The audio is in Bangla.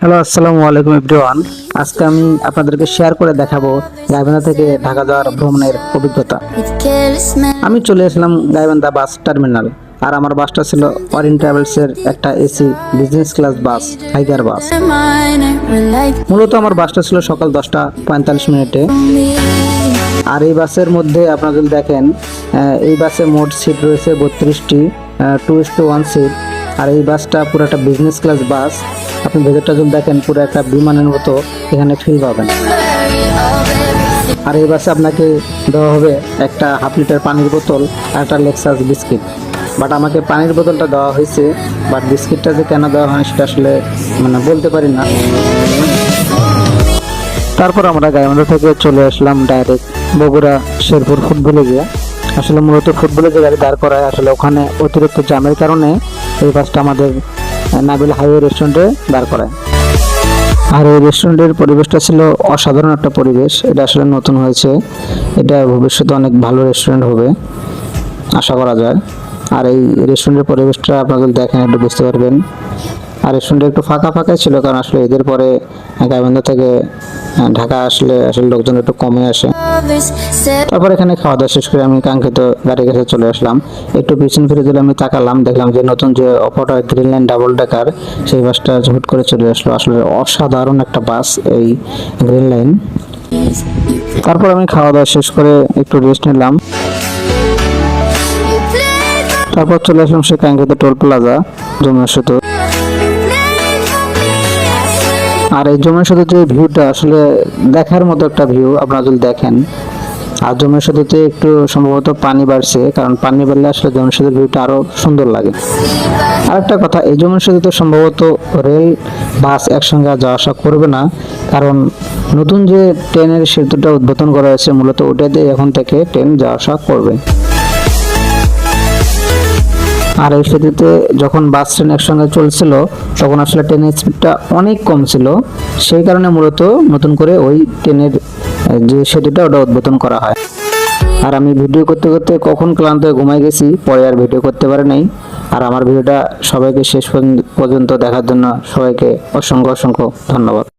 হ্যালো, আসসালামু আলাইকুম এভরিওয়ান। আজকে আমি আপনাদেরকে শেয়ার করে দেখাবো গাইবান্ধা থেকে ঢাকা যাওয়ার ভ্রমণের অভিজ্ঞতা। আমি চলে আসলাম গাইবান্ধা বাস টার্মিনাল, আর আমার বাসটা ছিল অরিন ট্রাভেলসের একটা এসি বিজনেস ক্লাস বাস, হাইগার বাস। মূলত আমার বাসটা ছিল সকাল 10:45 আর এই বাসের মধ্যে আপনারা যদি দেখেন, এই বাসে মোট সিট রয়েছে 32টি, 2:1 সিট। আর এই বাসটা পুরো একটা বিজনেস ক্লাস বাস। আপনি ভেতরটা যদি দেখেন, পুরো একটা বিমানের মতো এখানে ফিল পাবেন। আর এই বাসে আপনাকে দেওয়া হবে একটা 1/2 লিটার পানির বোতল আর একটা লেক্সাস বিস্কিট। বাট আমাকে পানির বোতলটা দেওয়া হয়েছে, বাট বিস্কিটটা যে কেন দেওয়া হয় সেটা আসলে বলতে পারি না। তারপর আমরা গাইবান্ধা থেকে চলে আসলাম ডাইরেক্ট বগুড়া শেরপুর ফুটবলে গিয়ে। আসলে মূলত ফুটবলে যে গাড়ি দাঁড় করায়, আসলে ওখানে অতিরিক্ত জ্যামের কারণে এই বাসটা আমাদের নাবিল হাইওয়ে রেস্টুরেন্টে দাঁড় করায়। আর এই রেস্টুরেন্টের পরিবেশটা ছিল অসাধারণ একটা পরিবেশ। এটা আসলে নতুন হয়েছে, এটা ভবিষ্যতে অনেক ভালো রেস্টুরেন্ট হবে আশা করা যায়। আর এই রেস্টুরেন্টের পরিবেশটা আপনাদের দেখেন একটু বুঝতে পারবেন। আর রেস্টুরেন্টটা একটু ফাঁকা ফাঁকা ছিল, কারণ আসলে এদের পরে গাইবান্ধা থেকে ঢাকা আসলে লোকজন একটু কমে আসে। তারপর এখানে খাওয়া দাওয়া শেষ করে আমি কাঙ্ক্ষিত গাড়ির কাছে চলে আসলাম। একটু পিছন ফিরে দিলে আমি তাকালাম, দেখলাম যে নতুন যে অপরটা গ্রিন লাইন ডাবল ডেকার, সেই বাসটা হুট করে চলে আসলো। আসলে অসাধারণ একটা বাস এই গ্রিন লাইন। তারপর আমি খাওয়া দাওয়া শেষ করে একটু রেস্ট নিলাম। তারপর চলে আসলাম সে কাঙ্ক্ষিত টোল প্লাজা যমুনা সেতু। আর এই যমুনা সেতুর যে ভিউটা আসলে দেখার মতো একটা ভিউ, আপনারা যদি দেখেন। আর যমুনা সেতুতে একটু সম্ভবত পানি বাড়ছে, কারণ পানি বাড়লে আসলে যমুনা সেতুর ভিউটা আরো সুন্দর লাগে। আরেকটা কথা, এই যমুনা সেতুতে সম্ভবত রেল বাস একসঙ্গে যাওয়া আসা করবে না, কারণ নতুন যে ট্রেনের সেতুটা উদ্বোধন করা হয়েছে, মূলত ওটা দিয়ে এখন থেকে ট্রেন যাওয়া আসা করবে। আর এই সেতুতে যখন বাস ট্রেন একসঙ্গে চলছিল, তখন আসলে ট্রেনের স্পিডটা অনেক কম ছিল। সেই কারণে মূলত নতুন করে ওই ট্রেনের যে সেতুটা ওটা উদ্বোধন করা হয়। আর আমি ভিডিও করতে করতে কখন ক্লান্ত হয়ে ঘুমাই গেছি, পরে আর ভিডিও করতে পারি নাই। আর আমার ভিডিওটা সবাইকে শেষ পর্যন্ত দেখার জন্য সবাইকে অসংখ্য ধন্যবাদ।